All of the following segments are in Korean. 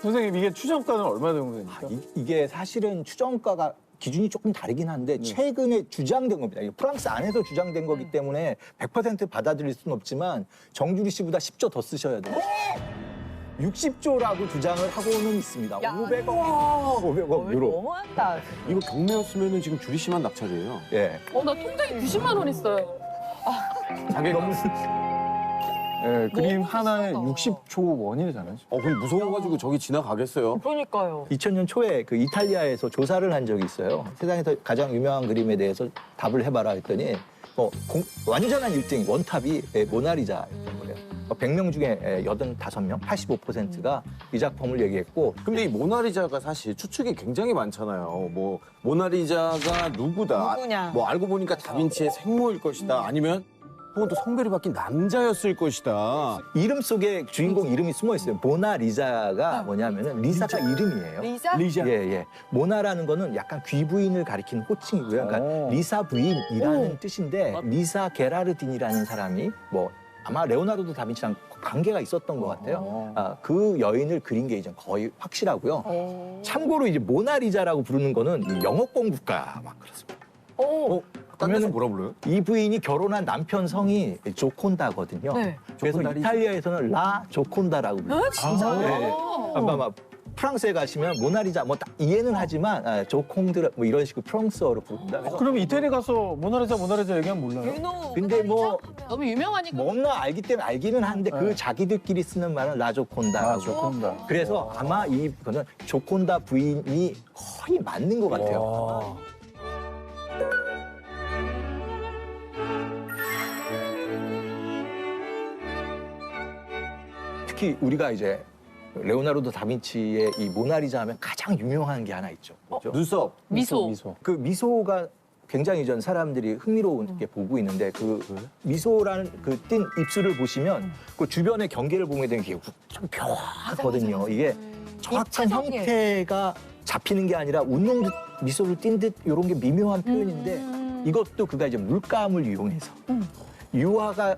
선생님 이게 추정가는 얼마 정도 됩니까? 이게 사실은 추정가가 기준이 조금 다르긴 한데 최근에 주장된 겁니다. 이게 프랑스 안에서 주장된 거기 때문에 100% 받아들일 수는 없지만 정주리 씨보다 10조 더 쓰셔야 돼요. 60조라고 주장을 하고는 있습니다. 500억, 500억 유로. 너무한다. 이거 경매였으면은 지금 주리 씨만 낙찰이에요. 예. 나 통장에 90만 원 있어요. 자기 너무. 네, 그림 너무 하나에 비싸다. 60조 원이잖아요. 그럼 무서워가지고 저기 지나가겠어요? 그러니까요. 2000년 초에 그 이탈리아에서 조사를 한 적이 있어요. 세상에서 가장 유명한 그림에 대해서 답을 해봐라 했더니 완전한 1등 원탑이 모나리자였던 거예요. 100명 중에 85명, 85%가 이 작품을 얘기했고 근데 이 모나리자가 사실 추측이 굉장히 많잖아요. 뭐 모나리자가 누구다. 누구냐. 뭐 알고 보니까 다빈치의 생모일 것이다. 아니면 혹은 또 성별이 바뀐 남자였을 것이다. 이름 속에 주인공 이름이 숨어 있어요. 모나리자가 뭐냐면은 리사가 이름이에요. 리자? 리자. 예, 예. 모나라는 거는 약간 귀부인을 가리키는 호칭이고요. 그러니까 오. 리사 부인이라는 뜻인데 리사 게라르딘이라는 사람이 뭐 아마 레오나르도 다빈치랑 관계가 있었던 것 같아요. 그 여인을 그린 게 이제 거의 확실하고요. 참고로 이제 모나리자라고 부르는 거는 이 영어권 국가 막 그렇습니다. 딴 데서 뭐라 불러요? 이 부인이 결혼한 남편 성이 조콘다거든요. 네. 그래서 조콘다리? 이탈리아에서는 라 조콘다라고 불러요. 진짜? 네. 아마 프랑스에 가시면 모나리자 뭐 딱 이해는 하지만 조콩드 뭐 이런 식으로 프랑스어로 부른다. 그래서 그럼 이태리 가서 모나리자 얘기하면 몰라요? 유노. 근데 뭐 너무 유명하니까. 뭔가 알기 때문에 알기는 하는데 그 자기들끼리 쓰는 말은 라조콘다라고. 조콘다. 그래서 아마 이거는 조콘다 부인이 거의 맞는 것 같아요. 와. 특히 우리가 이제 레오나르도 다빈치의 이 모나리자 하면 가장 유명한 게 하나 있죠. 뭐죠? 눈썹. 미소. 그 미소가 굉장히 전 사람들이 흥미로운 게 보고 있는데 그 미소라는 그 띤 입술을 보시면 그 주변의 경계를 보게 되면 이게 좀 묘하거든요. 이게 정확한 입체적이에요. 형태가 잡히는 게 아니라 웃는 듯 미소를 띈 듯 이런 게 미묘한 표현인데 이것도 그가 이제 물감을 이용해서 유화가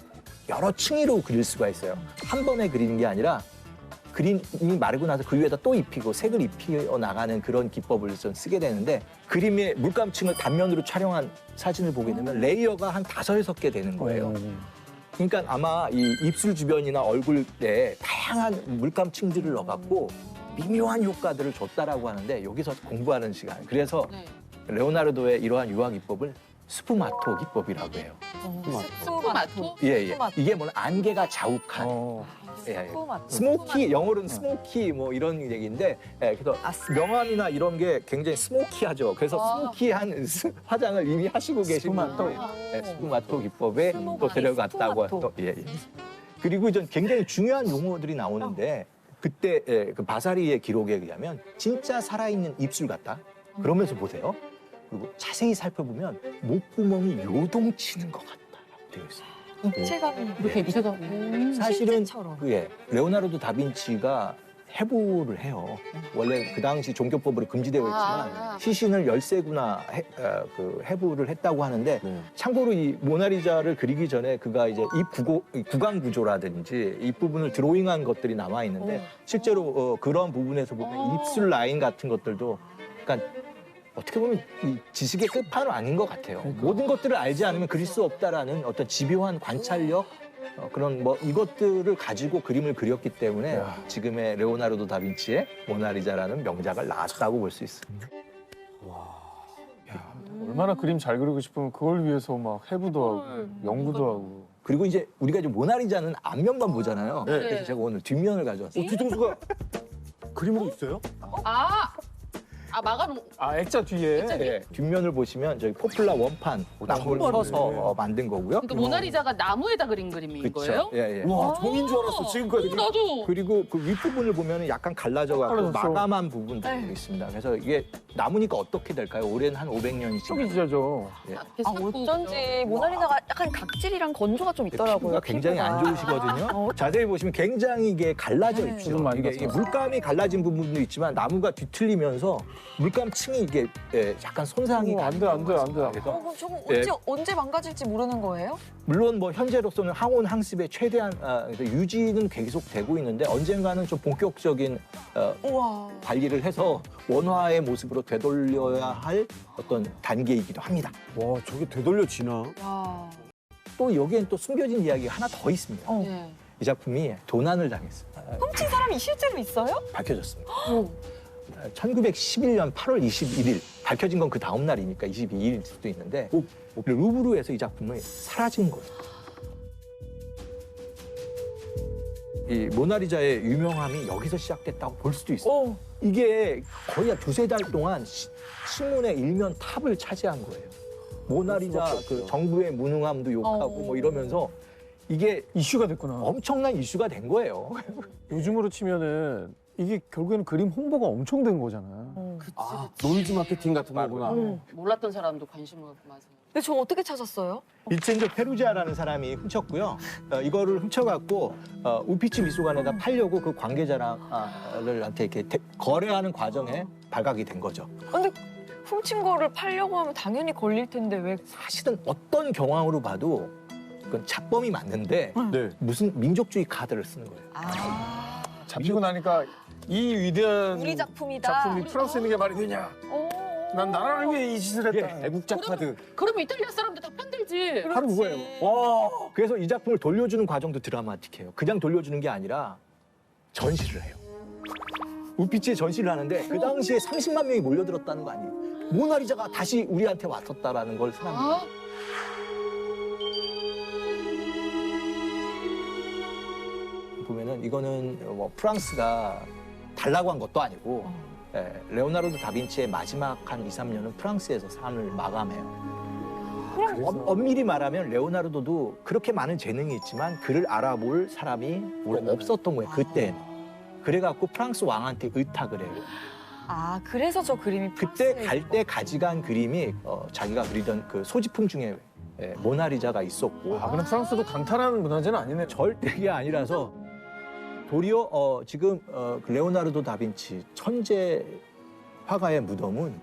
여러 층위로 그릴 수가 있어요. 한 번에 그리는 게 아니라 그림이 마르고 나서 그 위에다 또 입히고 색을 입혀 나가는 그런 기법을 좀 쓰게 되는데 그림의 물감층을 단면으로 촬영한 사진을 보게 되면 레이어가 한 5-6개 되는 거예요. 그러니까 아마 이 입술 주변이나 얼굴에 다양한 물감층들을 넣어갖고 미묘한 효과들을 줬다라고 하는데 여기서 공부하는 시간. 그래서 네. 레오나르도의 이러한 유화 기법을 스푸마토 기법이라고 해요. 스푸마토? 예, 예. 스푸마토. 이게 뭐냐 안개가 자욱한. 예, 예. 스모키, 영어로는 스모키 뭐 이런 얘기인데 그래서 명암이나 이런 게 굉장히 스모키하죠. 그래서 스모키한 화장을 이미 하시고 계신 분도 스푸마토 기법에 또 데려갔다고 또 예, 예. 그리고 이제 굉장히 중요한 용어들이 나오는데 그때 그 바사리의 기록에 의하면 진짜 살아있는 입술 같다. 그러면서 보세요. 그리고 자세히 살펴보면 목구멍이 요동치는 것 같다라고 되어 있어요. 입체감이 이렇게 입체가. 사실은 실제처럼. 레오나르도 다빈치가 해부를 해요. 원래 그 당시 종교법으로 금지되어 있지만 시신을 13구나 해부를 했다고 하는데 참고로 이 모나리자를 그리기 전에 그가 이제 입 구강 구조라든지 입 부분을 드로잉한 것들이 남아 있는데 실제로 그런 부분에서 보면 입술 라인 같은 것들도 그러니까 어떻게 보면 이 지식의 끝판은 아닌 것 같아요. 모든 것들을 알지 않으면 그릴 수 없다라는 어떤 집요한 관찰력 그런 뭐 이것들을 가지고 그림을 그렸기 때문에 지금의 레오나르도 다빈치의 모나리자라는 명작을 낳았다고 볼 수 있습니다. 얼마나 그림 잘 그리고 싶으면 그걸 위해서 막 해부도 하고 연구도 하고. 그리고 이제 우리가 이제 모나리자는 앞면만 보잖아요. 네. 그래서 제가 오늘 뒷면을 가져왔어요. 뒤통수가 그림으로 있어요? 마가로. 액자 뒤에. 네, 뒷면을 보시면 저희 포플라 원판 나무를 쳐서 만든 거고요. 그러니까 모나리자가 나무에다 그린 그림인 거예요? 예, 예. 와, 종인 줄 알았어, 지금까지. 나도. 그리고 그 윗부분을 보면 약간 갈라져갖고 갈라졌어. 마감한 부분들이 있습니다. 그래서 이게 나무니까 어떻게 될까요? 올해는 한 500년이 저기 지나요. 진짜죠. 어쩐지 모나리자가 약간 각질이랑 건조가 좀 있더라고요. 피부가 굉장히 안 좋으시거든요. 자세히 보시면 굉장히 이게 갈라져 있죠. 지금 많이 이게 봤어요. 물감이 갈라진 부분도 있지만 나무가 뒤틀리면서 물감층이 이게 약간 손상이 안 돼, 안 돼, 안 돼. 그래서 그럼 저거 예. 언제 망가질지 모르는 거예요? 물론 뭐 현재로서는 항온 항습의 최대한 유지는 계속되고 있는데 언젠가는 좀 본격적인 우와. 관리를 해서 원화의 모습으로 되돌려야 할 어떤 단계이기도 합니다. 와, 저게 되돌려지나? 야. 또 여기엔 또 숨겨진 이야기가 하나 더 있습니다. 어. 네. 이 작품이 도난을 당했어요. 훔친 사람이 실제로 있어요? 밝혀졌습니다. 어. 1911년 8월 21일 밝혀진 건 그 다음 날이니까 22일일 수도 있는데 루브르에서 이 작품이 사라진 거예요. 이 모나리자의 유명함이 여기서 시작됐다고 볼 수도 있어요. 어. 이게 거의 한 두세 달 동안 신문의 일면 탑을 차지한 거예요. 모나리자 그 정부의 무능함도 욕하고 뭐 이러면서 이게 이슈가 됐구나. 엄청난 이슈가 된 거예요. 요즘으로 치면은 이게 결국에는 그림 홍보가 엄청 된 거잖아. 그치, 아, 그치. 노이즈 마케팅 같은 거구나. 몰랐던 사람도 관심을 갖고 맞아요. 근데 저 어떻게 찾았어요? 빌젠조 페루지아라는 사람이 훔쳤고요. 이거를 훔쳐갖고 우피치 미술관에다 팔려고 그 관계자들한테 이렇게 거래하는 과정에 발각이 된 거죠. 근데 훔친 거를 팔려고 하면 당연히 걸릴 텐데 왜? 사실은 어떤 경황으로 봐도 그건 착범이 맞는데 네. 무슨 민족주의 카드를 쓰는 거예요. 아. 잡히고 나니까 이 위대한 우리 작품이다. 작품이 프랑스에 있는 게 말이 되냐? 오. 난 나라를 위해 이 짓을 했다. 애국자 카드. 그러면 이탈리아 사람들 다 편들지. 바로 그거예요. 와, 그래서 이 작품을 돌려주는 과정도 드라마틱해요. 그냥 돌려주는 게 아니라 전시를 해요. 우피치에 전시를 하는데 그 당시에 30만 명이 몰려들었다는 거 아니에요. 모나리자가 다시 우리한테 왔었다라는 걸 사람들이. 아, 보면은 이거는 뭐 프랑스가 달라고 한 것도 아니고 레오나르도 다빈치의 마지막 한 2, 3년은 프랑스에서 삶을 마감해요. 그럼 엄밀히 말하면 레오나르도도 그렇게 많은 재능이 있지만 그를 알아볼 사람이 없었던 거예요, 그때는. 그래갖고 프랑스 왕한테 의탁을 해요. 아 그래서 저 그림이 그때 프랑스에 갈 때 가져간 그림이 자기가 그리던 그 소지품 중에 모나리자가 있었고 아, 그럼 프랑스도 강탈한 문화재는 아니네. 절대 그게 아니라서 도리어 지금 그 레오나르도 다빈치 천재 화가의 무덤은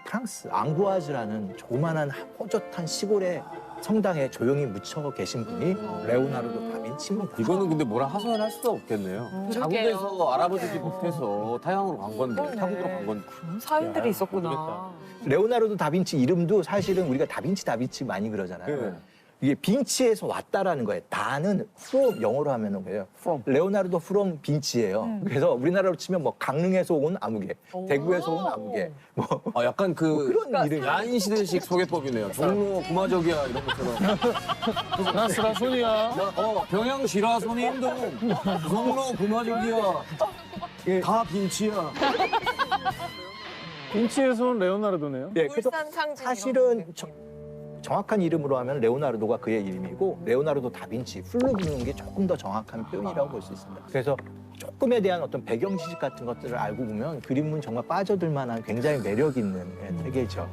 프랑스 앙부아즈라는 조그만한 허젓한 시골의 성당에 조용히 묻혀 계신 분이 레오나르도 다빈치입니다. 이거는 근데 뭐라 하소연할 수가 없겠네요. 그러게요. 자국에서 알아보지 못해서 타향으로 간 건데, 그러네. 타국으로 간 건데. 그런 사연들이 있었구나. 레오나르도 다빈치 이름도 사실은 우리가 다빈치 많이 그러잖아요. 네. 이게 빈치에서 왔다라는 거예요. 다는 from 영어로 하면은 뭐예요? 레오나르도 from 빈치예요. 그래서 우리나라로 치면 뭐 강릉에서 온 아무개, 대구에서 온 아무개, 뭐 아, 약간 그 그런 이름이. 야인시대식 소개법이네요. 종로 구마적이야 이런 것처럼. 나스라 손이야. 평양 지라 손인동, 종로 구마적이야. 다 빈치야. 빈치에서 온 레오나르도네요. 예, 그래서 울산 상징 사실은 정확한 이름으로 하면 레오나르도가 그의 이름이고 레오나르도 다빈치 풀로 부르는 게 조금 더 정확한 표현이라고 볼 수 있습니다. 그래서 조금에 대한 어떤 배경 지식 같은 것들을 알고 보면 그림은 정말 빠져들 만한 굉장히 매력 있는 세계죠.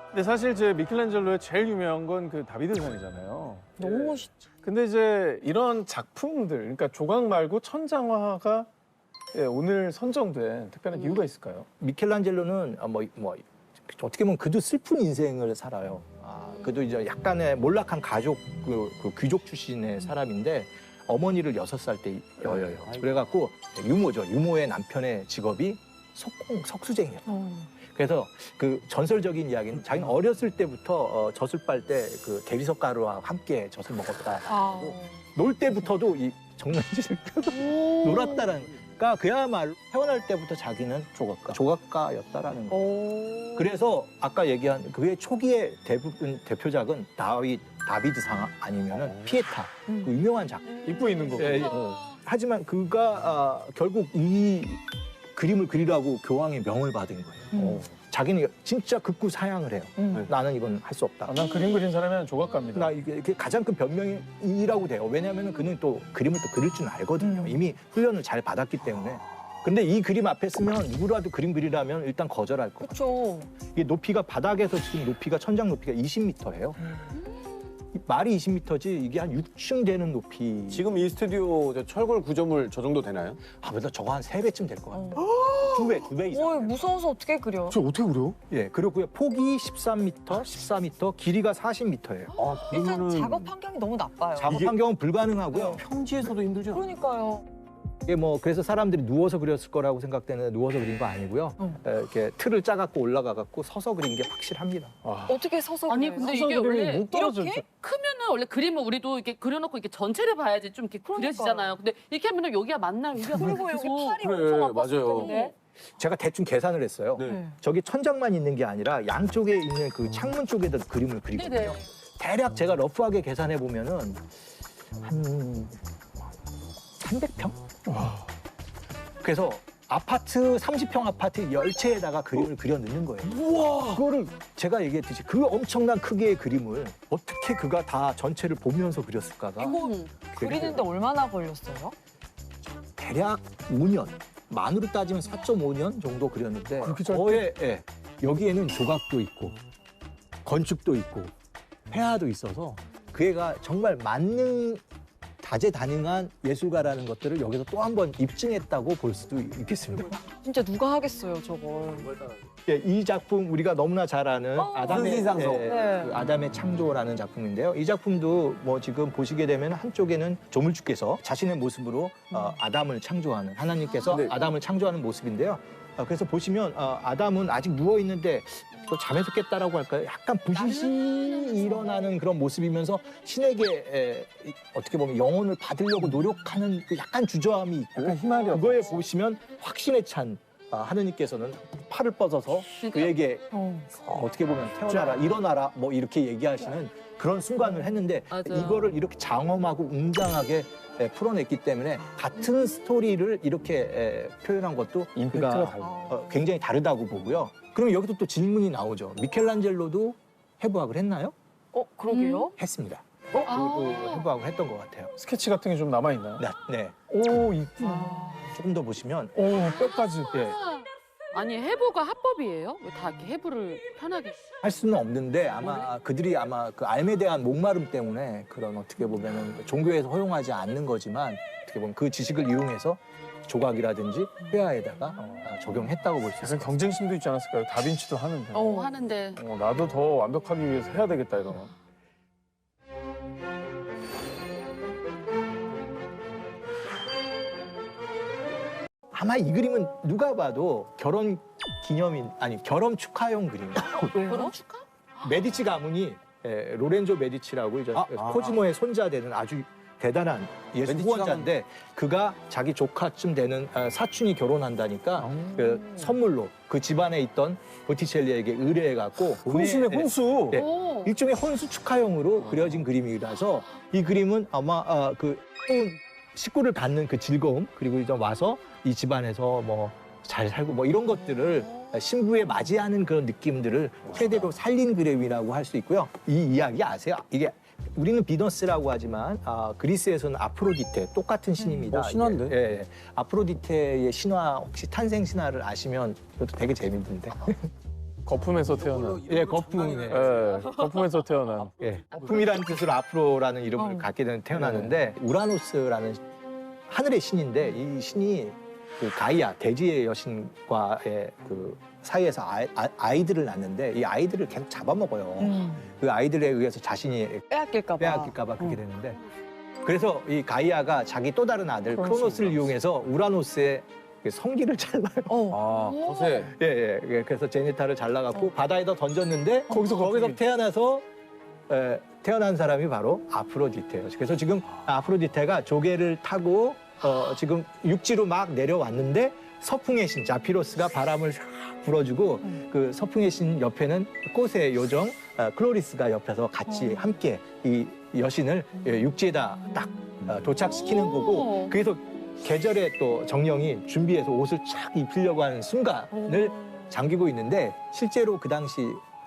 근데 사실 제 미켈란젤로의 제일 유명한 건 그 다비드상이잖아요. 너무 멋있죠. 근데 이제 이런 작품들, 그러니까 조각 말고 천장화가 오늘 선정된 특별한 이유가 있을까요? 미켈란젤로는 어떻게 보면 그도 슬픈 인생을 살아요. 그도 이제 약간의 몰락한 가족 그 귀족 출신의 사람인데 어머니를 6살 때 여여요. 그래갖고 유모죠. 유모의 남편의 직업이 석수쟁이에요. 그래서 그 전설적인 이야기는 자기는 어렸을 때부터 젖을 빨 때 그 대리석 가루와 함께 젖을 먹었다. 놀 때부터도 이 정난지를 끄고 놀았다라는. 그러니까 그야말로 태어날 때부터 자기는 조각가였다라는 거예요. 그래서 아까 얘기한 그의 초기의 대표작은 다비드상 아니면은 피에타, 그 유명한 작품. 입고 있는 거고. 예, 예. 하지만 그가 결국 이 그림을 그리라고 교황의 명을 받은 거예요. 자기는 진짜 극구 사양을 해요. 나는 이건 할 수 없다. 난 그림 그린 사람이 조각가입니다. 나 이게 가장 큰 변명이라고 돼요. 왜냐하면 그는 또 그림을 또 그릴 줄 알거든요. 이미 훈련을 잘 받았기 때문에. 근데 이 그림 앞에 쓰면 누구라도 그림 그리라면 일단 거절할 거. 그렇죠. 이게 높이가 바닥에서 지금 높이가 천장 높이가 20m예요. 말이 20m지 이게 한 6층 되는 높이. 지금 이 스튜디오 저 철골 구조물 저 정도 되나요? 아무래도 저거 한 3배쯤 될 것 같아요. 두 배 이상. 어, 무서워서 어떻게 그려? 저 어떻게 그려? 예, 그리고요. 폭이 13m, 14m, 길이가 40m예요. 아, 일단 작업 환경이 너무 나빠요. 작업 환경은 불가능하고요. 평지에서도 힘들죠. 그러니까요. 이게 뭐 그래서 사람들이 누워서 그렸을 거라고 생각되는데 누워서 그린 거 아니고요. 이렇게 틀을 짜갖고 올라가갖고 서서 그린 게 확실합니다. 아, 어떻게 서서 아니 그려요? 근데 서서 이게 그리면 원래 못 떨어져. 이렇게? 크면은 원래 그림을 우리도 이렇게 그려놓고 이렇게 전체를 봐야지 좀 이렇게 그러니까요. 그려지잖아요. 근데 이렇게 하면은 여기가 맞나요? 여기가 그리고 맞나요? 여기 계속. 팔이 그래, 엄청 아팠을 맞아요. 텐데. 제가 대충 계산을 했어요. 네. 저기 천장만 있는 게 아니라 양쪽에 있는 그 창문 쪽에다 그림을 그리거든요. 네네. 대략 제가 러프하게 계산해 보면은 한 300평? 그래서 아파트 30평 아파트 10채에다가 그림을 그려 넣는 거예요. 우와! 그거를 제가 얘기했듯이 그 엄청난 크기의 그림을 어떻게 그가 다 전체를 보면서 그렸을까가 음. 그리는데 얼마나 걸렸어요? 대략 5년, 만으로 따지면 4.5년 정도 그렸는데 그렇게 짧게? 거의 예, 여기에는 조각도 있고 건축도 있고 회화도 있어서 그 애가 정말 다재다능한 예술가라는 것들을 여기서 또 한 번 입증했다고 볼 수도 있겠습니다. 진짜 누가 하겠어요, 저걸. 예, 이 작품 우리가 너무나 잘 아는 아담의 선지상속. 네. 그 아담의 창조라는 작품인데요. 이 작품도 뭐 지금 보시게 되면 한쪽에는 조물주께서 자신의 모습으로 아담을 창조하는 하나님께서 네. 아담을 창조하는 모습인데요. 그래서 보시면 아담은 아직 누워 있는데 또 잠에서 깼다라고 할까요? 약간 부시시 일어나는 그런 모습이면서 신에게 어떻게 보면 영혼을 받으려고 노력하는 그 약간 주저함이 있고 약간 희망이 그거에 보시면 확신에 찬 하느님께서는 팔을 뻗어서 그에게 어떻게 보면 태어나라, 일어나라 뭐 이렇게 얘기하시는 그런 순간을 했는데 맞아요. 이거를 이렇게 장엄하고 웅장하게 풀어냈기 때문에 같은 스토리를 이렇게 표현한 것도 임팩트가 그가 달라. 굉장히 다르다고 보고요. 그러면 여기도 또 질문이 나오죠. 미켈란젤로도 해부학을 했나요? 그러게요. 했습니다. 아. 그것도 해부학을 했던 것 같아요. 스케치 같은 게 좀 남아 있나요? 네. 오, 있구나. 아. 조금 더 보시면 오, 뼈까지. 예, 아니 해부가 합법이에요? 왜 다 이렇게 해부를 편하게? 할 수는 없는데 아마 그들이 아마 그 삶에 대한 목마름 때문에 그런 어떻게 보면은 종교에서 허용하지 않는 거지만 어떻게 보면 그 지식을 이용해서 조각이라든지 회화에다가 적용했다고 볼 수 약간 있습니다. 경쟁심도 있지 않았을까요? 다빈치도 하는데. 하는데 나도 더 완벽하기 위해서 해야 되겠다, 이러면. 아마 이 그림은 누가 봐도 결혼 기념인 아니 결혼 축하용 그림이에요. 그럼 축하? 메디치 가문이 로렌조 메디치라고 이제 코지모의 손자 되는 아주 대단한 예술 메디치 후원자인데 그가 자기 조카쯤 되는 사촌이 결혼한다니까 그 선물로 그 집안에 있던 보티첼리에게 의뢰해갖고 혼수네, 예, 혼수. 예. 오. 일종의 혼수 축하용으로 그려진 그림이라서 이 그림은 아마 그 식구를 받는 그 즐거움 그리고 이제 와서 이 집안에서 뭐 잘 살고 뭐 이런 것들을 신부에 맞이하는 그런 느낌들을 최대로 살린 그림이라고 할 수 있고요. 이 이야기 아세요? 이게 우리는 비너스라고 하지만 그리스에서는 아프로디테 똑같은 신입니다. 신화인데? 이게, 예. 아프로디테의 신화 혹시 탄생 신화를 아시면 이것도 되게 재밌는데. 거품에서 태어난. 예, 거품이네. 예, 거품에서 태어난. 예, 거품이라는 뜻으로 앞으로라는 이름을 갖게 된 태어났는데 우라노스라는 하늘의 신인데 이 신이 그 가이아 대지의 여신과의 그 사이에서 아이들을 낳는데 이 아이들을 계속 잡아먹어요. 그 아이들에 의해서 자신이 빼앗길까 봐. 빼앗길까 봐 그렇게 되는데 그래서 이 가이아가 자기 또 다른 아들 크로노스를 이용해서 우라노스의 그 성기를 잘라요. 허세. 예. 그래서 제니타를 잘라갖고 바다에다 던졌는데 거기서 태어나서 태어난 사람이 바로 아프로디테예요. 그래서 지금 아프로디테가 조개를 타고 지금 육지로 막 내려왔는데 서풍의 신 자피로스가 바람을 싹 불어주고 그 서풍의 신 옆에는 꽃의 요정 클로리스가 옆에서 같이 함께 이 여신을 육지에다 딱 도착시키는 거고 그래서 계절의 또 정령이 준비해서 옷을 착 입히려고 하는 순간을 잠기고 있는데 실제로 그 당시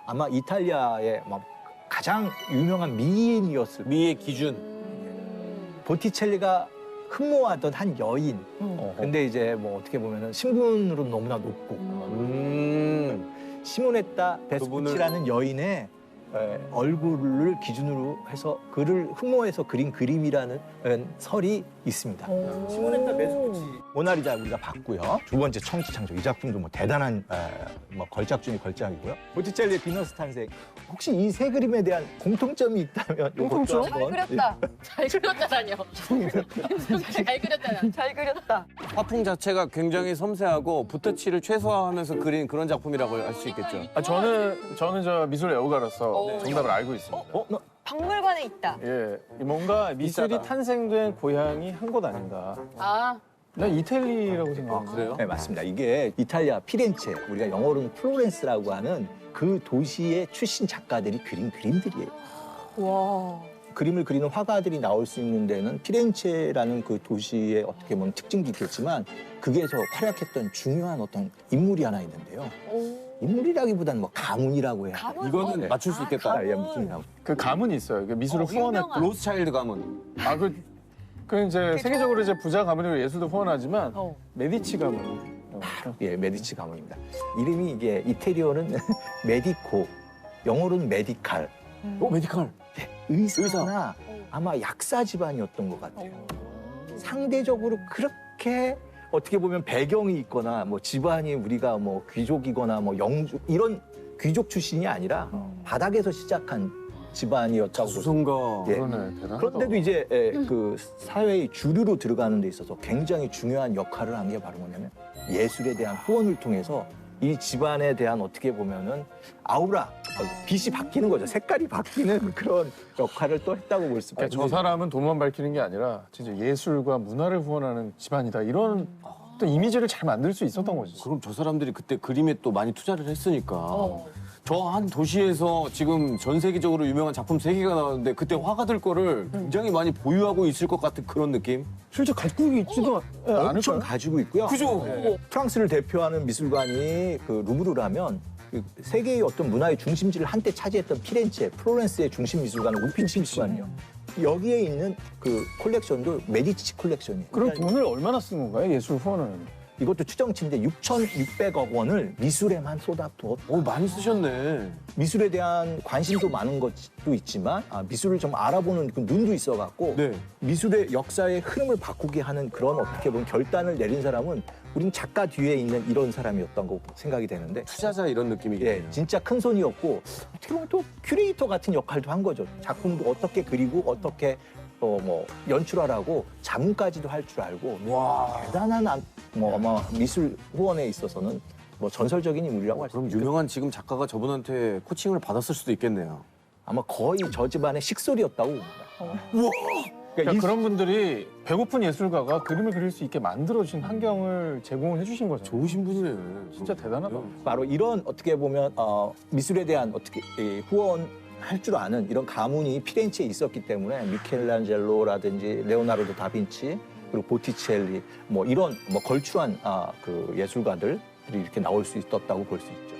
아마 이탈리아의 막 가장 유명한 미인이었을 미의 기준. 보티첼리가 흠모하던 한 여인. 근데 이제 뭐 어떻게 보면은 신분으로 너무나 높고 시모네타 베스푸치라는 여인의 얼굴을 기준으로 해서 그를 흠모해서 그린 그림이라는 설이 있습니다. 시모네타 베스푸치 모나리자 우리가 봤고요. 두 번째 청지창조 이 작품도 뭐 대단한 뭐 걸작 중의 걸작이고요. 보티첼리의 비너스 탄생. 혹시 이 세 그림에 대한 공통점이 있다면 공통점? 이것도 한번, 그렸다. 잘 그렸다라뇨. 잘 그렸다뇨. 잘 그렸다. 화풍 자체가 굉장히 섬세하고 붓터치를 최소화하면서 그린 그런 작품이라고 할 수 있겠죠. 저는 저 미술 애호가로서 오. 정답을 알고 있습니다. 박물관에 있다. 예, 뭔가 미술이 비싸다. 탄생된 고향이 한 곳 아닌가. 아, 난 이태리라고 생각합니다. 그래요? 네, 맞습니다. 이게 이탈리아 피렌체, 우리가 영어로는 플로렌스라고 하는 그 도시의 출신 작가들이 그린 그림들이에요. 와. 그림을 그리는 화가들이 나올 수 있는 데는 피렌체라는 그 도시의 어떻게 보면 특징도 있겠지만 거기에서 활약했던 중요한 어떤 인물이 하나 있는데요. 인물이라기보다는 뭐 가문이라고 해야 돼요. 이거는 네. 맞출 수 있겠다. 아, 예, 무슨 가문. 그 가문이 있어요. 그 미술을 후원했던. 로스차일드 가문. 아, 그 이제 세계적으로 이제 부자 가문이고 예술도 후원하지만 메디치 가문. 예, 메디치 가문입니다. 이름이 이게 이태리어는 메디코, 영어로는 메디칼. 메디컬. 의사나 아마 약사 집안이었던 것 같아요. 상대적으로 그렇게 어떻게 보면 배경이 있거나 뭐 집안이 우리가 뭐 귀족이거나 뭐 영주 이런 귀족 출신이 아니라 바닥에서 시작한 집안이었다고 보죠. 수성가. 예. 그러네, 대단하다. 그런데도 이제 그 사회의 주류로 들어가는 데 있어서 굉장히 중요한 역할을 한 게 바로 뭐냐면 예술에 대한 후원을 통해서 이 집안에 대한 어떻게 보면은 아우라, 빛이 바뀌는 거죠. 색깔이 바뀌는 그런 역할을 또 했다고 볼 수가 그러니까 있죠. 저 사람은 돈만 밝히는 게 아니라 진짜 예술과 문화를 후원하는 집안이다. 이런 또 이미지를 잘 만들 수 있었던 거지. 그럼 저 사람들이 그때 그림에 또 많이 투자를 했으니까. 저 한 도시에서 지금 전 세계적으로 유명한 작품 3개가 나왔는데 그때 화가들 거를 굉장히 많이 보유하고 있을 것 같은 그런 느낌? 실제 갖고 있지도 엄청 않을까요? 가지고 있고요. 그죠? 프랑스를 대표하는 미술관이 그 루브르라면 그 세계의 어떤 문화의 중심지를 한때 차지했던 피렌체, 플로렌스의 중심 미술관은 우피치 미술관이요. 여기에 있는 그 콜렉션도 메디치 콜렉션이에요. 그럼 그러니까 돈을 얼마나 쓴 건가요? 예술 후원하는. 이것도 추정치인데 6,600억 원을 미술에만 쏟아부었. 오, 많이 쓰셨네. 미술에 대한 관심도 많은 것도 있지만 미술을 좀 알아보는 그 눈도 있어갖고 네. 미술의 역사의 흐름을 바꾸게 하는 그런 어떻게 보면 결단을 내린 사람은 우린 작가 뒤에 있는 이런 사람이었던 거 생각이 되는데 투자자 이런 느낌이겠네요. 예, 진짜 큰 손이었고 어떻게 보면 또 큐레이터 같은 역할도 한 거죠. 작품도 어떻게 그리고 어떻게 뭐 연출하라고 자문까지도 할 줄 알고 와. 대단한 뭐 아마 미술 후원에 있어서는 뭐 전설적인 인물이라고 할 수 그럼 있죠. 유명한 지금 작가가 저분한테 코칭을 받았을 수도 있겠네요. 아마 거의 저 집안의 식솔이었다고 봅니다. 그러니까 그런 분들이 배고픈 예술가가 그림을 그릴 수 있게 만들어준 환경을 제공을 해주신 거죠. 좋으신 분이네. 진짜 대단하다. 바로 이런 어떻게 보면 미술에 대한 어떻게 후원할 줄 아는 이런 가문이 피렌체에 있었기 때문에 미켈란젤로라든지 레오나르도 다빈치 그리고 보티첼리 뭐 이런 뭐 걸출한 그 예술가들이 이렇게 나올 수 있었다고 볼 수 있죠.